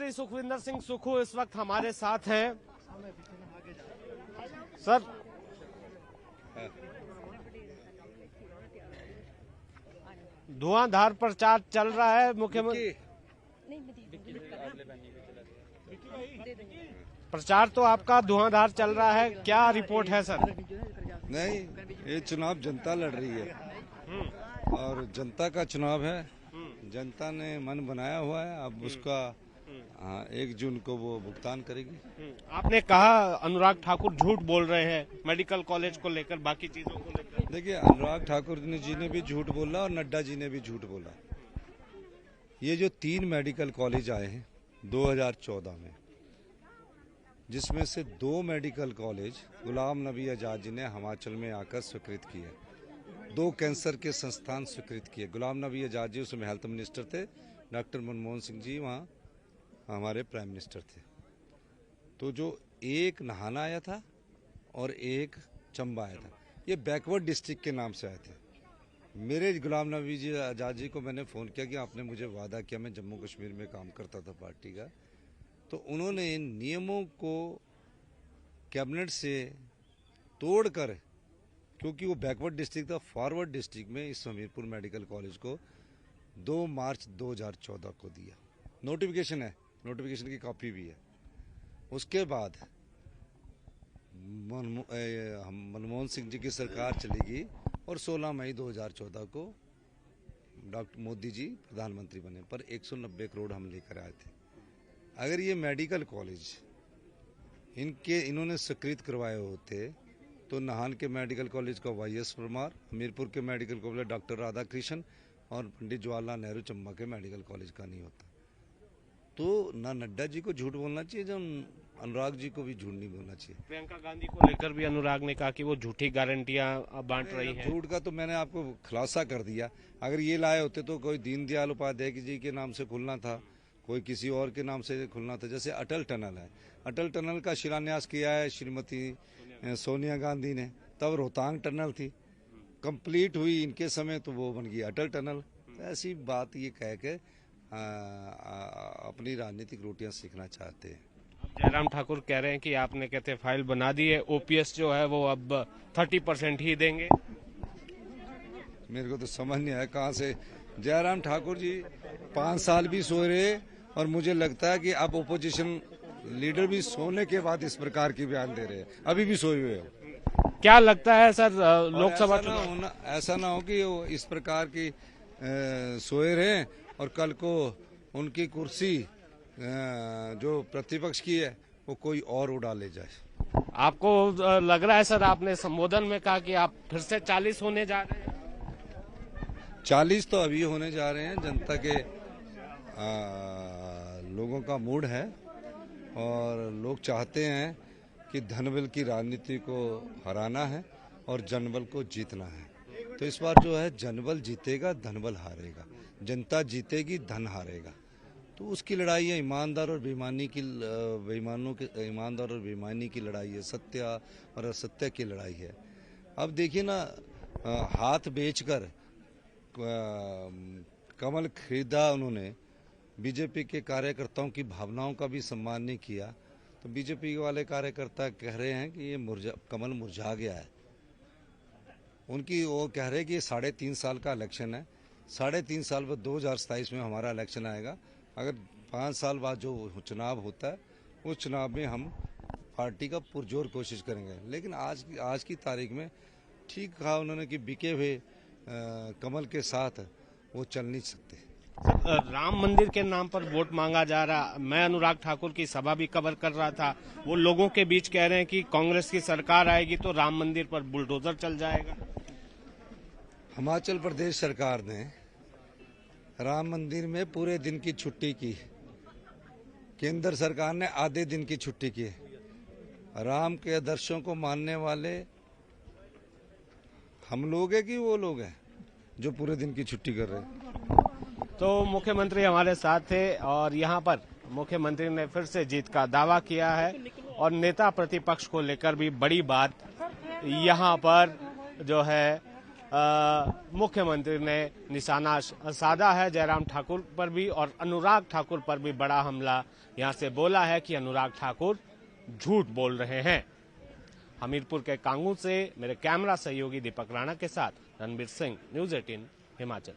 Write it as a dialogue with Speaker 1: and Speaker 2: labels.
Speaker 1: मंत्री सुखविंदर सिंह सुक्खू इस वक्त हमारे साथ हैं। सर, धुआंधार प्रचार चल रहा है मुख्यमंत्री, प्रचार तो आपका धुआंधार चल रहा है, क्या रिपोर्ट है सर?
Speaker 2: नहीं, ये चुनाव जनता लड़ रही है और जनता का चुनाव है। जनता ने मन बनाया हुआ है, अब उसका 1 जून को वो भुगतान करेगी।
Speaker 1: आपने कहा अनुराग ठाकुर झूठ बोल रहे हैं मेडिकल कॉलेज को लेकर, बाकी चीजों को लेकर।
Speaker 2: देखिए, अनुराग ठाकुर जी ने भी झूठ बोला और नड्डा जी ने भी झूठ बोला। ये जो 3 मेडिकल कॉलेज आए हैं 2014 में, जिसमें से 2 मेडिकल कॉलेज गुलाम नबी आजाद जी ने हिमाचल में आकर स्वीकृत किए। 2 कैंसर के संस्थान स्वीकृत किए। गुलाम नबी आजाद जी उसमें हेल्थ मिनिस्टर थे, डॉक्टर मनमोहन सिंह जी वहाँ हमारे प्राइम मिनिस्टर थे। तो जो एक नाहन आया था और एक चंबा आया था, ये बैकवर्ड डिस्ट्रिक्ट के नाम से आए थे। मेरे गुलाम नबी जी आजाद जी को मैंने फ़ोन किया कि आपने मुझे वादा किया, मैं जम्मू कश्मीर में काम करता था पार्टी का, तो उन्होंने इन नियमों को कैबिनेट से तोड़कर, क्योंकि वो बैकवर्ड डिस्ट्रिक्ट था, फॉरवर्ड डिस्ट्रिक्ट में इस हमीरपुर मेडिकल कॉलेज को 2 मार्च 2014 को दिया। नोटिफिकेशन है, नोटिफिकेशन की कॉपी भी है। उसके बाद मनमोहन सिंह जी की सरकार चलेगी और 16 मई 2014 को डॉक्टर मोदी जी प्रधानमंत्री बने, पर 190 करोड़ हम लेकर आए थे। अगर ये मेडिकल कॉलेज इन्होंने स्वीकृत करवाए होते तो नाहन के मेडिकल कॉलेज का YS परमार, हमीरपुर के मेडिकल कॉलेज डॉक्टर राधाकृष्ण और पंडित जवाहरलाल नेहरू चंबा के मेडिकल कॉलेज का नहीं होता। तो ना नड्डा जी को झूठ बोलना चाहिए, जब अनुराग जी को भी झूठ नहीं बोलना चाहिए।
Speaker 1: प्रियंका गांधी को लेकर भी अनुराग ने कहा कि वो झूठी गारंटियां बांट रही हैं।
Speaker 2: झूठ का तो मैंने आपको खुलासा कर दिया। अगर ये लाए होते तो कोई दीनदयाल उपाध्याय जी के नाम से खुलना था, कोई किसी और के नाम से खुलना था। जैसे अटल टनल है, अटल टनल का शिलान्यास किया है श्रीमती सोनिया गांधी ने, तब रोहतांग टनल थी, कंप्लीट हुई इनके समय तो वो बन गई अटल टनल। ऐसी बात ये कह के अपनी राजनीतिक रोटियां सीखना चाहते हैं।
Speaker 1: जयराम ठाकुर कह रहे हैं कि आपने कहते फाइल बना दी है, OPS जो है वो अब 30% ही देंगे।
Speaker 2: मेरे को तो समझ नहीं आया कहाँ से जयराम ठाकुर जी 5 साल भी सोए रहे, और मुझे लगता है कि अब ओपोजिशन लीडर भी सोने के बाद इस प्रकार की बयान दे रहे हैं, अभी भी सोए हुए हो।
Speaker 1: क्या लगता है सर लोकसभा
Speaker 2: ऐसा ना हो कि वो इस प्रकार की सोए रहे और कल को उनकी कुर्सी जो प्रतिपक्ष की है वो कोई और उड़ा ले जाए।
Speaker 1: आपको लग रहा है सर, आपने संबोधन में कहा कि आप फिर से 40 होने जा रहे हैं?
Speaker 2: 40 तो अभी होने जा रहे हैं। जनता के लोगों का मूड है और लोग चाहते हैं कि धनबल की राजनीति को हराना है और जनबल को जीतना है। तो इस बार जो है जनबल जीतेगा, धनबल हारेगा। जनता जीतेगी, धन हारेगा। तो उसकी लड़ाई है, ईमानदार और बेईमानी की, ईमानदार और बेईमानी की लड़ाई है, सत्य और असत्य की लड़ाई है। अब देखिए ना, हाथ बेचकर कमल खरीदा उन्होंने, बीजेपी के कार्यकर्ताओं की भावनाओं का भी सम्मान नहीं किया। तो बीजेपी वाले कार्यकर्ता कह रहे हैं कि ये कमल मुरझा गया है। उनकी वो कह रहे हैं कि ये 3.5 साल का इलेक्शन है, 3.5 साल बाद 2027 में हमारा इलेक्शन आएगा। अगर 5 साल बाद जो चुनाव होता है उस चुनाव में हम पार्टी का पुरजोर कोशिश करेंगे। लेकिन आज की तारीख में ठीक कहा उन्होंने कि बिके हुए कमल के साथ वो चल नहीं सकते।
Speaker 1: राम मंदिर के नाम पर वोट मांगा जा रहा, मैं अनुराग ठाकुर की सभा भी कवर कर रहा था, वो लोगों के बीच कह रहे हैं कि कांग्रेस की सरकार आएगी तो राम मंदिर पर बुलडोजर चल जाएगा।
Speaker 2: हिमाचल प्रदेश सरकार ने राम मंदिर में पूरे दिन की छुट्टी की, केंद्र सरकार ने आधे दिन की छुट्टी की। राम के आदर्शों को मानने वाले हम लोग हैं कि वो लोग हैं जो पूरे दिन की छुट्टी कर रहे हैं?
Speaker 1: तो मुख्यमंत्री हमारे साथ थे और यहाँ पर मुख्यमंत्री ने फिर से जीत का दावा किया है और नेता प्रतिपक्ष को लेकर भी बड़ी बात यहाँ पर जो है मुख्यमंत्री ने निशाना साधा है। जयराम ठाकुर पर भी और अनुराग ठाकुर पर भी बड़ा हमला यहां से बोला है कि अनुराग ठाकुर झूठ बोल रहे हैं। हमीरपुर के कांगू से मेरे कैमरा सहयोगी दीपक राणा के साथ रणबीर सिंह, न्यूज़ 18 हिमाचल।